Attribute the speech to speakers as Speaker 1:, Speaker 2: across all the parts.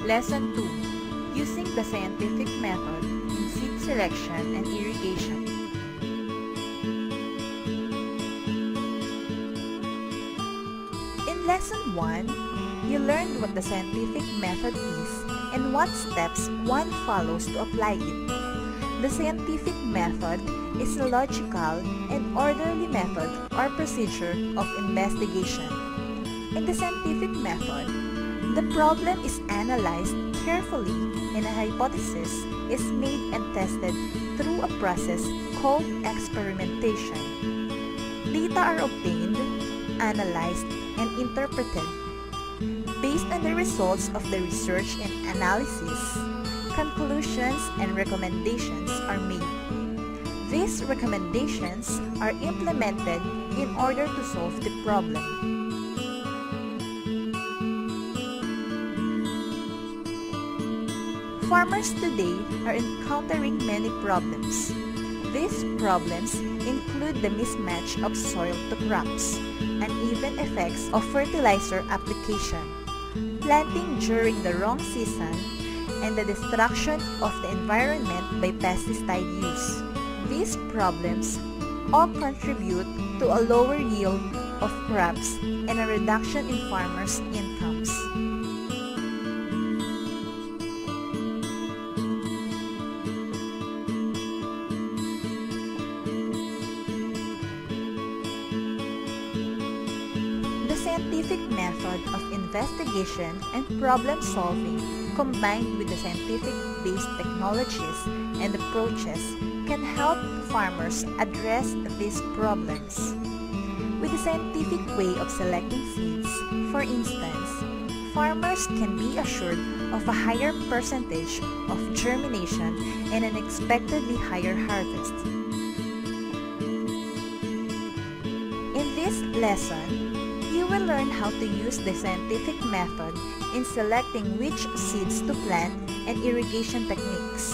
Speaker 1: Lesson 2. Using the scientific method in seed selection and irrigation. In Lesson 1, you learned what the scientific method is and what steps one follows to apply it. The scientific method is a logical and orderly method or procedure of investigation. In the scientific method, the problem is analyzed carefully and a hypothesis is made and tested through a process called experimentation. Data are obtained, analyzed, and interpreted. Based on the results of the research and analysis, conclusions and recommendations are made. These recommendations are implemented in order to solve the problem. Farmers today are encountering many problems. These problems include the mismatch of soil to crops, uneven effects of fertilizer application, planting during the wrong season, and the destruction of the environment by pesticide use. These problems all contribute to a lower yield of crops and a reduction in farmers' incomes. The scientific method of investigation and problem solving combined with the scientific-based technologies and approaches can help farmers address these problems. With the scientific way of selecting seeds, for instance, farmers can be assured of a higher percentage of germination and an expectedly higher harvest. In this lesson, you will learn how to use the scientific method in selecting which seeds to plant and irrigation techniques.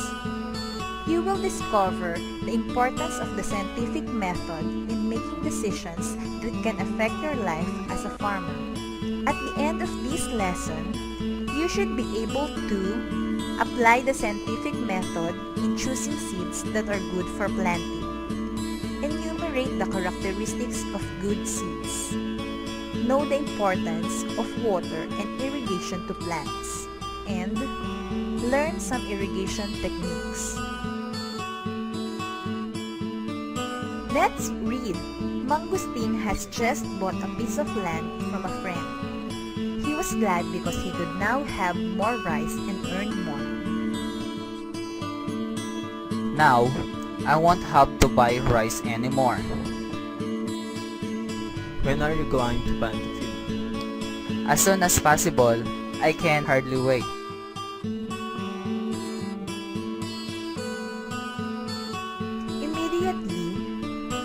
Speaker 1: You will discover the importance of the scientific method in making decisions that can affect your life as a farmer. At the end of this lesson, you should be able to apply the scientific method in choosing seeds that are good for planting. Enumerate the characteristics of good seeds. Know the importance of water and irrigation to plants, and learn some irrigation techniques. Let's read. Mangustin has just bought a piece of land from a friend. He was glad because he could now have more rice and earn more.
Speaker 2: Now, I won't have to buy rice anymore.
Speaker 3: When are you going to plant the field?
Speaker 2: As soon as possible, I can hardly wait.
Speaker 1: Immediately,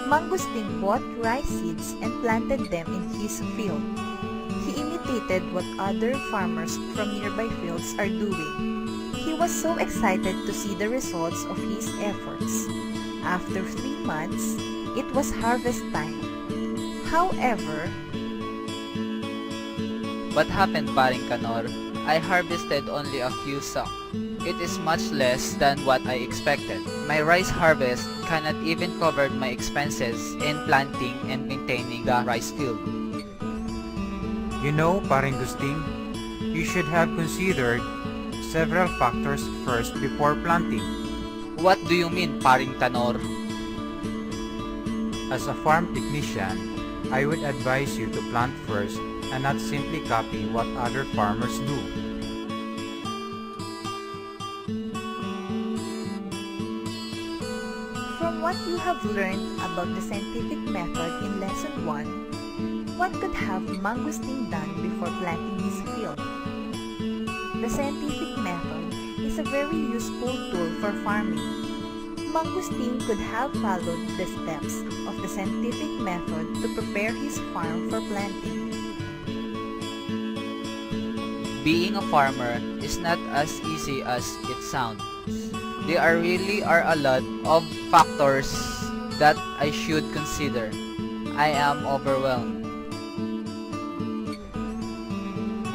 Speaker 1: Mangustin bought rice seeds and planted them in his field. He imitated what other farmers from nearby fields are doing. He was so excited to see the results of his efforts. After 3 months, it was harvest time. However,
Speaker 2: What happened, Paring Kanor? I harvested only a few sacks. It is much less than what I expected. My rice harvest cannot even cover my expenses in planting and maintaining the rice field.
Speaker 4: You know, Paring Gusting, you should have considered several factors first before planting.
Speaker 2: What do you mean, Paring Kanor?
Speaker 4: As a farm technician, I would advise you to plant first and not simply copy what other farmers do.
Speaker 1: from what you have learned about the scientific method in Lesson 1, what could have Mangustin done before planting his field? The scientific method is a very useful tool for farming. Mangustin could have followed the steps of the scientific method to prepare his farm for planting.
Speaker 2: Being a farmer is not as easy as it sounds. There really are a lot of factors that I should consider. I am overwhelmed.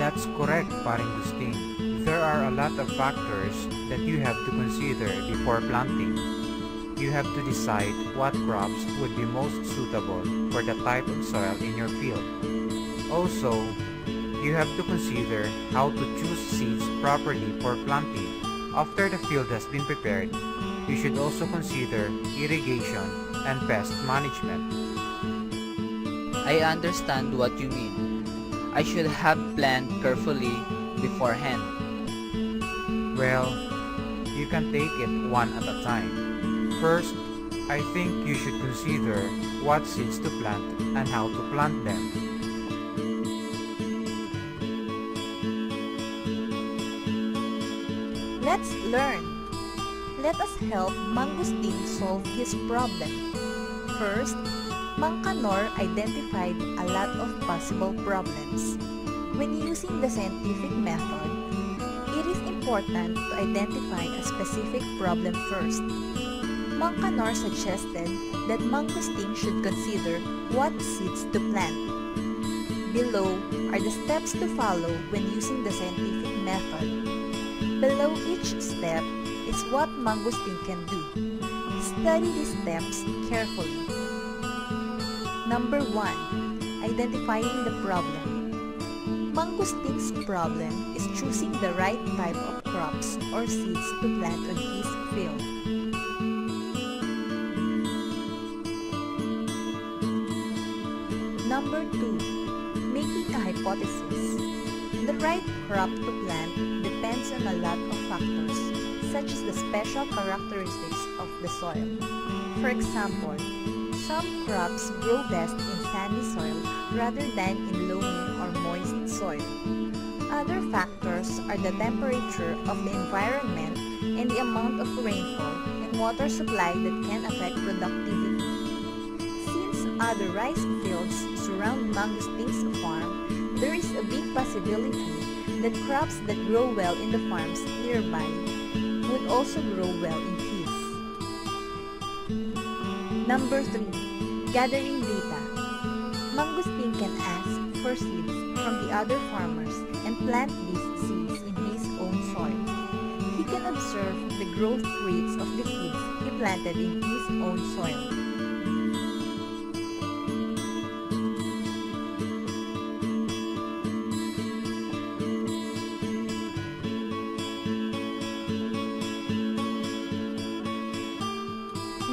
Speaker 4: That's correct, Paring Gusting. There are a lot of factors that you have to consider before planting. You have to decide what crops would be most suitable for the type of soil in your field. Also, you have to consider how to choose seeds properly for planting. After the field has been prepared, you should also consider irrigation and pest management.
Speaker 2: I understand what you mean. I should have planned carefully beforehand.
Speaker 4: Well, you can take it one at a time. First, I think you should consider what seeds to plant and how to plant them.
Speaker 1: Let's learn. Let us help Mangustin solve his problem. First, Mang Kanor identified a lot of possible problems. When using the scientific method, it is important to identify a specific problem first. Mang Kanor suggested that Mangustin should consider what seeds to plant. Below are the steps to follow when using the scientific method. Below each step is what Mangustin can do. Study these steps carefully. Number 1. Identifying the problem. Mangustin's problem is choosing the right type of crops or seeds to plant on his field. Number 2. Making a hypothesis. The right crop to plant depends on a lot of factors, such as the special characteristics of the soil. For example, some crops grow best in sandy soil rather than in loamy or moist soil. Other factors are the temperature of the environment and the amount of rainfall and water supply that can affect productivity. Since other rice fields surround Mangustin's farm, there is a big possibility that crops that grow well in the farms nearby would also grow well in his. Number 3. Gathering data. Mangustin can ask for seeds from the other farmers and plant these seeds in his own soil. He can observe the growth rates of the seeds he planted in his own soil.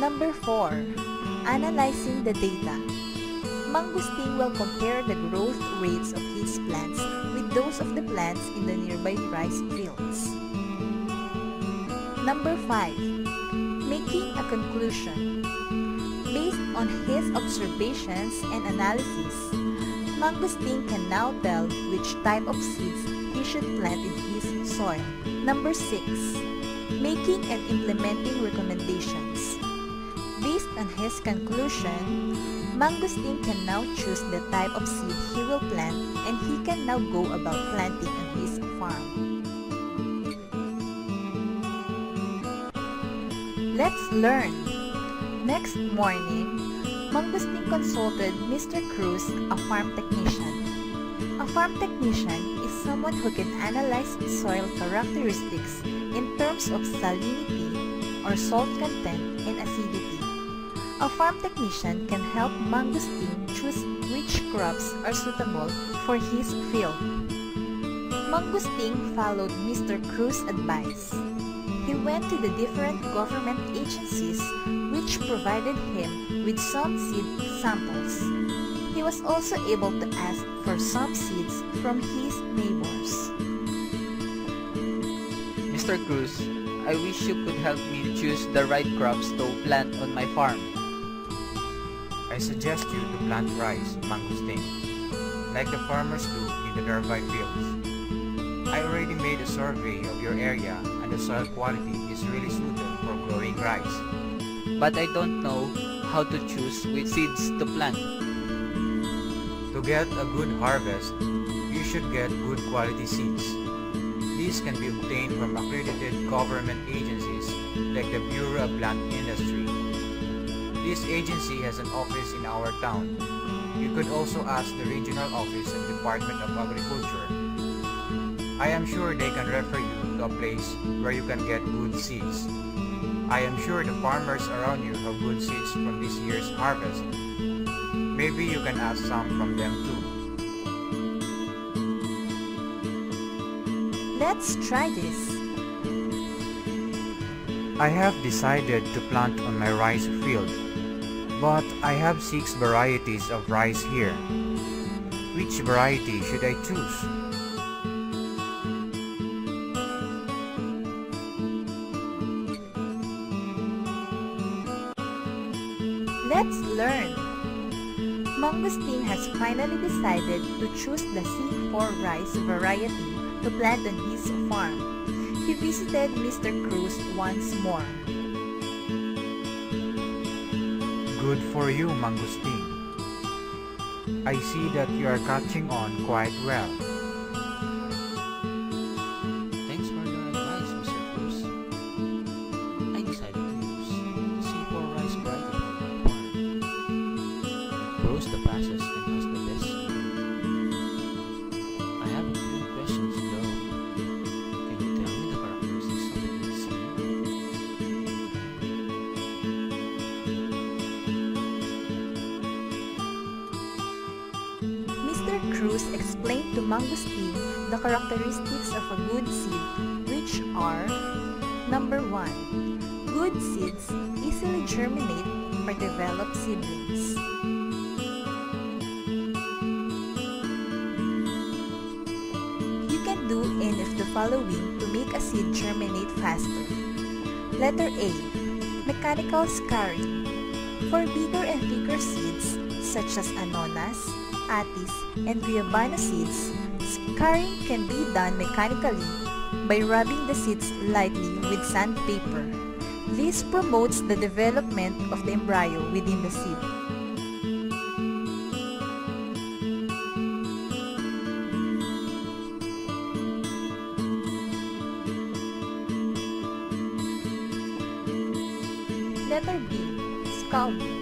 Speaker 1: Number 4. Analyzing the data. Mangustin will compare the growth rates of his plants with those of the plants in the nearby rice fields. Number 5. Making a conclusion. Based on his observations and analysis, Mangustin can now tell which type of seeds he should plant in his soil. Number 6. Making and implementing recommendations. Based on his conclusion, Mangustin can now choose the type of seed he will plant and he can now go about planting on his farm. Let's learn. Next morning, Mangustin consulted Mr. Cruz, a farm technician. A farm technician is someone who can analyze soil characteristics in terms of salinity or salt content and acidity. A farm technician can help Mangustin choose which crops are suitable for his field. Mangustin followed Mr. Cruz's advice. He went to the different government agencies which provided him with some seed samples. He was also able to ask for some seeds from his neighbors.
Speaker 2: Mr. Cruz, I wish you could help me choose the right crops to plant on my farm.
Speaker 4: I suggest you to plant rice, Mangustin, like the farmers do in the nearby fields. I already made a survey of your area and the soil quality is really suited for growing rice.
Speaker 2: But I don't know how to choose which seeds to plant.
Speaker 4: To get a good harvest, you should get good quality seeds. These can be obtained from accredited government agencies like the Bureau of Plant Industry. This agency has an office in our town. You could also ask the regional office of Department of Agriculture. I am sure they can refer you to a place where you can get good seeds. I am sure the farmers around you have good seeds from this year's harvest. Maybe you can ask some from them too.
Speaker 1: Let's try this.
Speaker 4: I have decided to plant on my rice field, but I have 6 varieties of rice here. Which variety should I choose?
Speaker 1: Let's learn. Mangosteen has finally decided to choose the C4 rice variety to plant on his farm. He visited Mr. Cruz once more.
Speaker 4: Good for you, Mangosteen. I see that you are catching on quite well.
Speaker 3: Thanks for your advice, Mr. Cruz. I decided to use the C4 rice variety for my farm. It grows the fastest and has the best yield. I have a few questions though. Can you tell me the characteristics of the good seed?
Speaker 1: Mr. Cruz explained to Mangosteen the characteristics of a good seed, which are: Number 1. Good seeds easily germinate or develop seedlings. You can do any of the following to make a seed germinate faster. Letter A. Mechanical scarring. For bigger and thicker seeds, such as anonas, atis, and guyabano seeds, scarring can be done mechanically by rubbing the seeds lightly with sandpaper. This promotes the development of the embryo within the seed. Letter B. Scalding.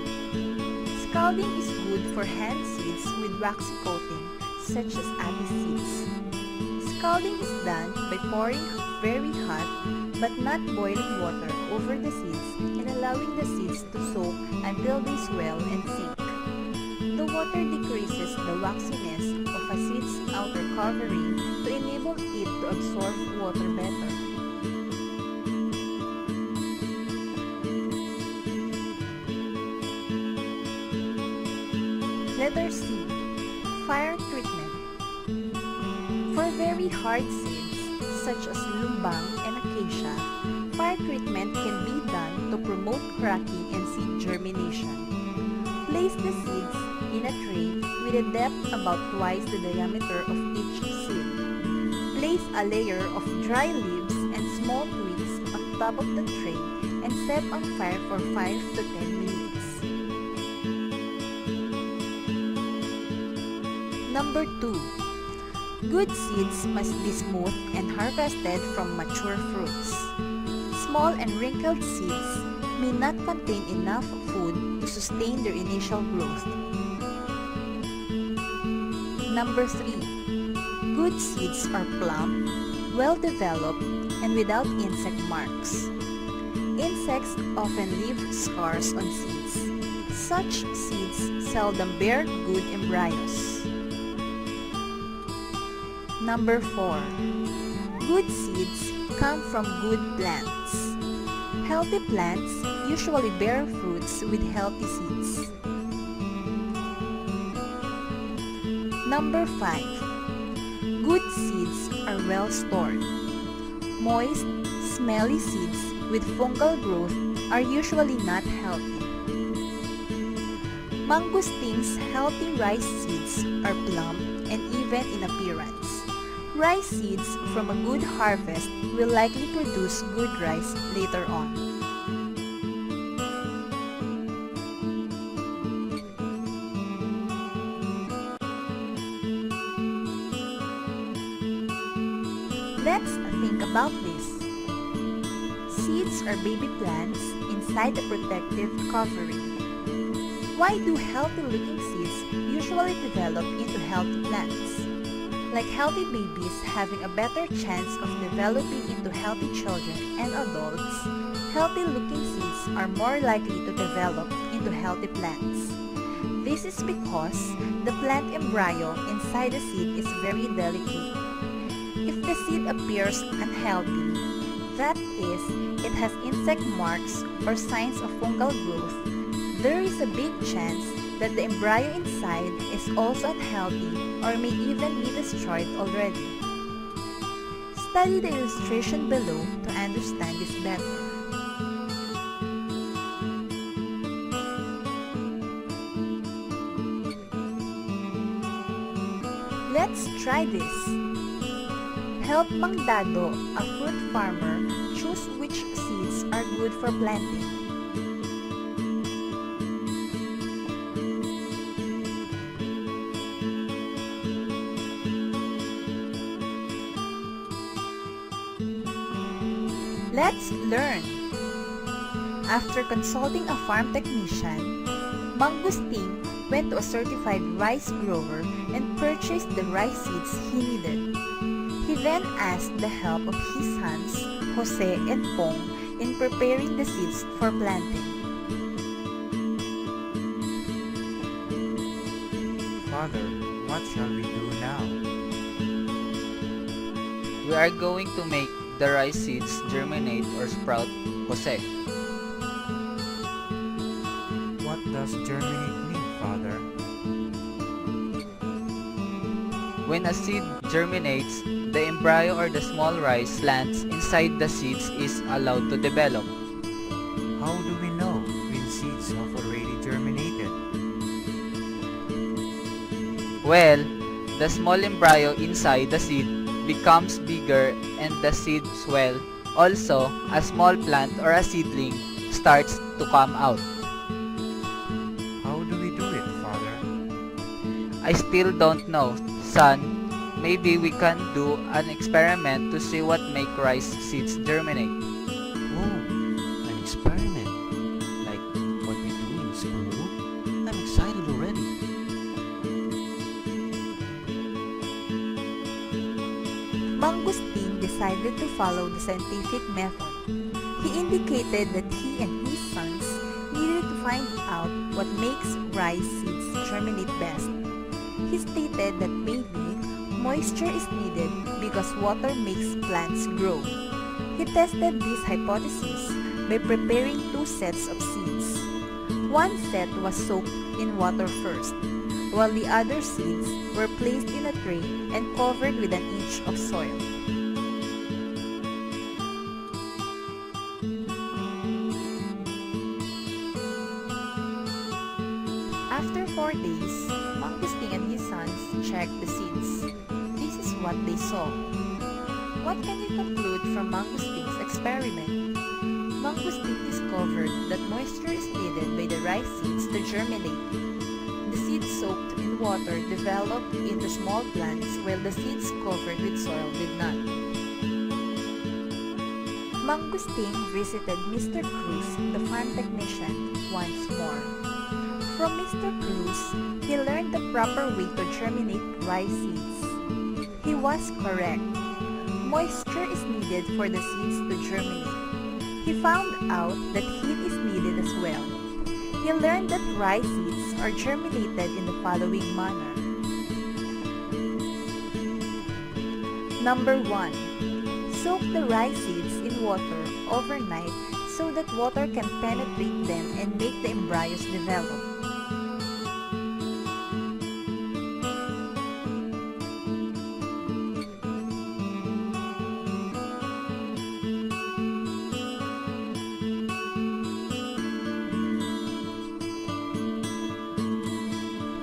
Speaker 1: Scalding is good for hand seeds with waxy coating, such as atis seeds. Scalding is done by pouring very hot but not boiling water over the seeds and allowing the seeds to soak until they swell and sink. The water decreases the waxiness of a seed's outer covering to enable it to absorb water better. Letter C. Fire treatment. For very hard seeds, such as lumbang and acacia, fire treatment can be done to promote cracking and seed germination. Place the seeds in a tray with a depth about twice the diameter of each seed. Place a layer of dry leaves and small twigs on top of the tray and set on fire for 5 to 10 minutes. Number 2. Good seeds must be smooth and harvested from mature fruits. Small and wrinkled seeds may not contain enough food to sustain their initial growth. Number 3. Good seeds are plump, well-developed, and without insect marks. Insects often leave scars on seeds. Such seeds seldom bear good embryos. Number 4. Good seeds come from good plants. Healthy plants usually bear fruits with healthy seeds. Number 5. Good seeds are well stored. Moist, smelly seeds with fungal growth are usually not healthy. Mangosteen's healthy rice seeds are plump and even in appearance. Rice seeds from a good harvest will likely produce good rice later on. Let's think about this. Seeds are baby plants inside a protective covering. Why do healthy-looking seeds usually develop into healthy plants? Like healthy babies having a better chance of developing into healthy children and adults, healthy-looking seeds are more likely to develop into healthy plants. This is because the plant embryo inside the seed is very delicate. If the seed appears unhealthy, that is, it has insect marks or signs of fungal growth, there is a big chance that the embryo inside is also unhealthy or may even be destroyed already. Study the illustration below to understand this better. Let's try this. Help Mang Dado, a fruit farmer, choose which seeds are good for planting. Let's learn! After consulting a farm technician, Mangustin went to a certified rice grower and purchased the rice seeds he needed. He then asked the help of his sons, Jose and Pong, in preparing the seeds for planting.
Speaker 4: Father, what shall we do now?
Speaker 2: We are going to make the rice seeds germinate or sprout, Jose.
Speaker 4: What does germinate mean, Father?
Speaker 2: When a seed germinates, the embryo or the small rice plants inside the seeds is allowed to develop.
Speaker 4: How do we know when seeds have already germinated?
Speaker 2: Well, the small embryo inside the seed becomes bigger and the seed swell. Also, a small plant or a seedling starts to come out.
Speaker 4: How do we do it, Father?
Speaker 2: I still don't know, son. Maybe we can do an experiment to see what make rice seeds germinate.
Speaker 3: Oh, an experiment. Like what we do in school? I'm excited already.
Speaker 1: Mangustin decided to follow the scientific method. He indicated that he and his sons needed to find out what makes rice seeds germinate best. He stated that maybe moisture is needed because water makes plants grow. He tested this hypothesis by preparing two sets of seeds. One set was soaked in water first, while the other seeds were placed in a tray and covered with an inch of soil. After 4 days, Mangustin and his sons checked the seeds. This is what they saw. What can you conclude from Mangustin's experiment? Mangustin discovered that moisture is needed by the rice seeds to germinate. The seeds soaked in water developed into small plants while the seeds covered with soil did not. Mangustin visited Mr. Cruz, the farm technician, once more. From Mr. Cruz, he learned the proper way to germinate rice seeds. He was correct. Moisture is needed for the seeds to germinate. He found out that heat is needed as well. He learned that rice seeds are germinated in the following manner. Number 1. Soak the rice seeds in water overnight so that water can penetrate them and make the embryos develop.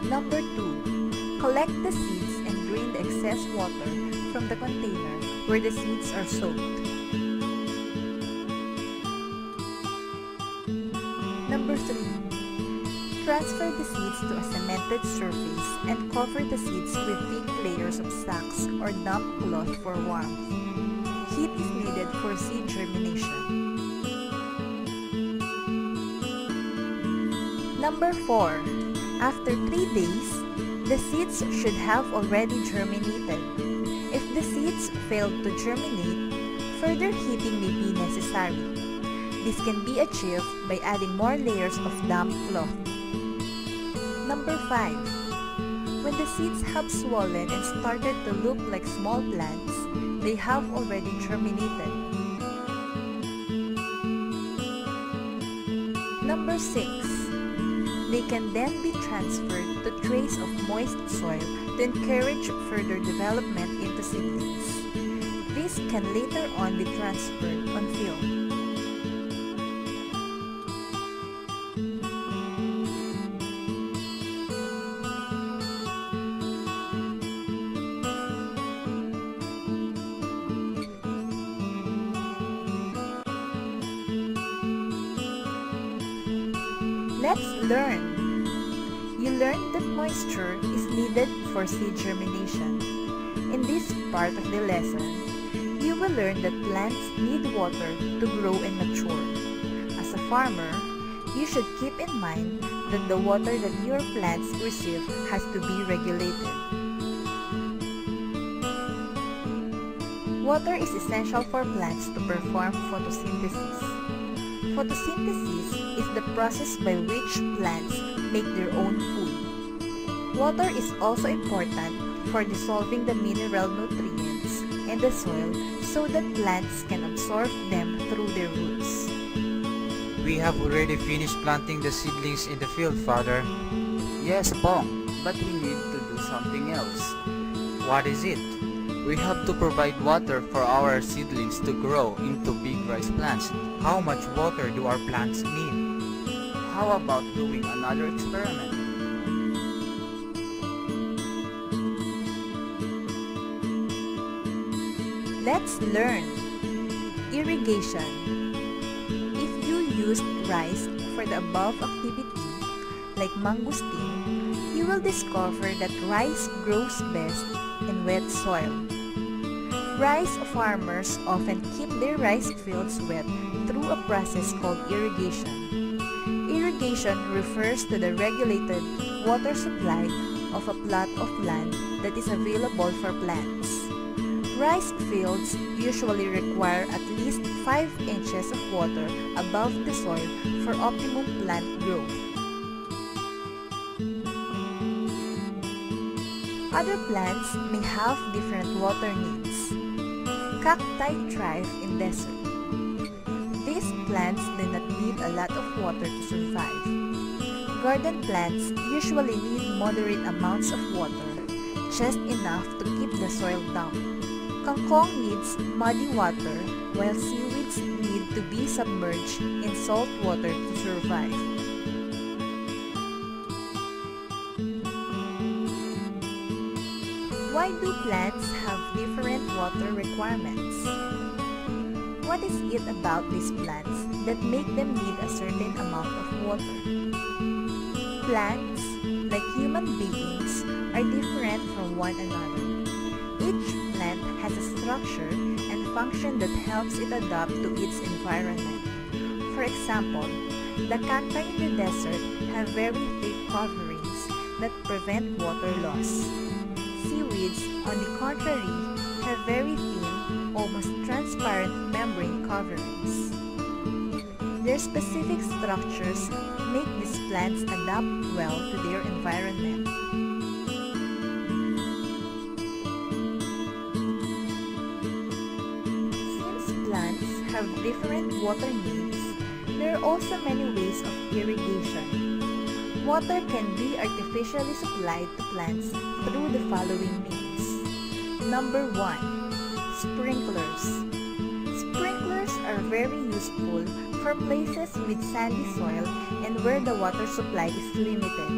Speaker 1: Number 2. Collect the seeds and drain the excess water from the container where the seeds are soaked. Number 3. Transfer the seeds to a cemented surface and cover the seeds with thick layers of sacks or damp cloth for warmth. Heat is needed for seed germination. Number 4. After 3 days, The seeds should have already germinated. If the seeds failed to germinate, further heating may be necessary. This can be achieved by adding more layers of damp cloth. Number 5. When the seeds have swollen and started to look like small plants, they have already germinated. Number 6. They can then be transferred to trays of moist soil to encourage further development into seedlings. This can later on be transferred on field. Let's learn. You learned that moisture is needed for seed germination. In this part of the lesson, you will learn that plants need water to grow and mature. As a farmer, you should keep in mind that the water that your plants receive has to be regulated. Water is essential for plants to perform photosynthesis. Photosynthesis is the process by which plants make their own food. Water is also important for dissolving the mineral nutrients in the soil so that plants can absorb them through their roots.
Speaker 4: We have already finished planting the seedlings in the field, Father.
Speaker 2: Yes, Pong, but we need to do something else.
Speaker 4: What is it?
Speaker 2: We have to provide water for our seedlings to grow into big rice plants.
Speaker 4: How much water do our plants need?
Speaker 2: How about doing another experiment?
Speaker 1: Let's learn. Irrigation. If you used rice for the above activity, like mangosteen, you will discover that rice grows best in wet soil. Rice farmers often keep their rice fields wet through a process called irrigation. Irrigation refers to the regulated water supply of a plot of land that is available for plants. Rice fields usually require at least 5 inches of water above the soil for optimum plant growth. Other plants may have different water needs. Cacti thrive in desert. These plants do not need a lot of water to survive. Garden plants usually need moderate amounts of water, just enough to keep the soil damp. Kangkong needs muddy water, while seaweeds need to be submerged in salt water to survive. Why do plants have different water requirements? What is it about these plants that make them need a certain amount of water? Plants, like human beings, are different from one another. Each plant has a structure and function that helps it adapt to its environment. For example, the cacti in the desert have very thick coverings that prevent water loss. Seaweeds, on the contrary, have very thin, almost transparent membrane coverings. Their specific structures make these plants adapt well to their environment. Since plants have different water needs, there are also many ways of irrigation. Water can be artificially supplied to plants through the following means. Number 1. Sprinklers. Sprinklers are very useful for places with sandy soil and where the water supply is limited.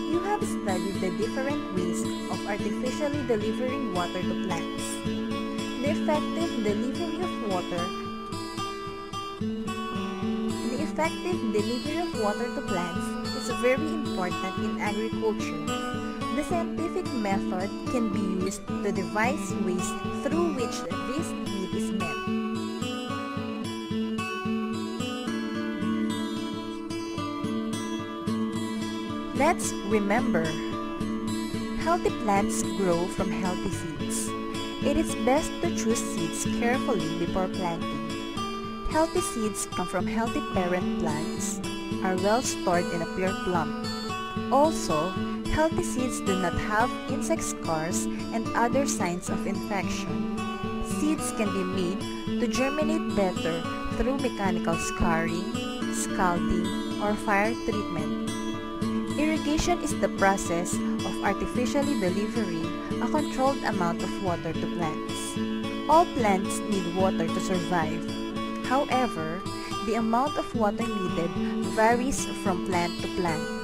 Speaker 1: You have studied the different ways of artificially delivering water to plants. The effective delivery of water to plants is very important in agriculture. The scientific method can be used to devise ways through which this need is met. Let's remember, healthy plants grow from healthy seeds. It is best to choose seeds carefully before planting. Healthy seeds come from healthy parent plants, are well stored in a pure plump. Also, healthy seeds do not have insect scars and other signs of infection. Seeds can be made to germinate better through mechanical scarring, scalding, or fire treatment. Irrigation is the process of artificially delivering a controlled amount of water to plants. All plants need water to survive. However, the amount of water needed varies from plant to plant.